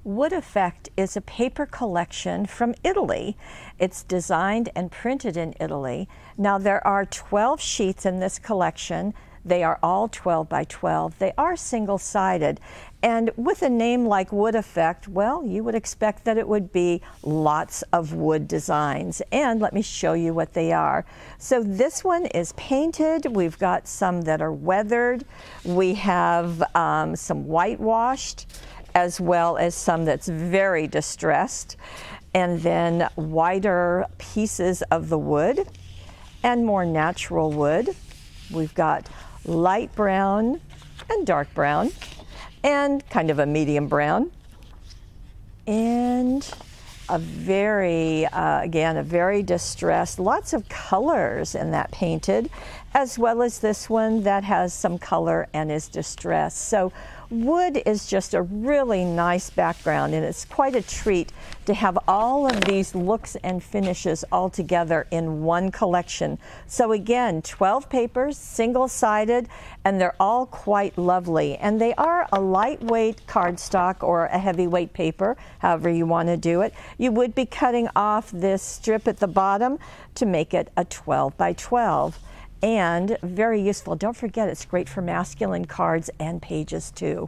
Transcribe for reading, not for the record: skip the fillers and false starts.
Wood Effect is a paper collection from Italy. It's designed and printed in Italy. Now there are 12 sheets in this collection. They are all 12 by 12. They are single-sided. And with a name like Wood Effect, well, you would expect that it would be lots of wood designs. And let me show you what they are. So this one is painted. We've got some that are weathered. We have some whitewashed, as well as some that's very distressed, and then wider pieces of the wood and more natural wood. We've got light brown and dark brown and kind of a medium brown, and a very, again, a very distressed, lots of colors in that painted, as well as this one that has some color and is distressed. So wood is just a really nice background, and it's quite a treat to have all of these looks and finishes all together in one collection. So again, 12 papers, single-sided, and they're all quite lovely. And they are a lightweight cardstock or a heavyweight paper, however you want to do it. You would be cutting off this strip at the bottom to make it a 12 by 12. And very useful. Don't forget, it's great for masculine cards and pages too.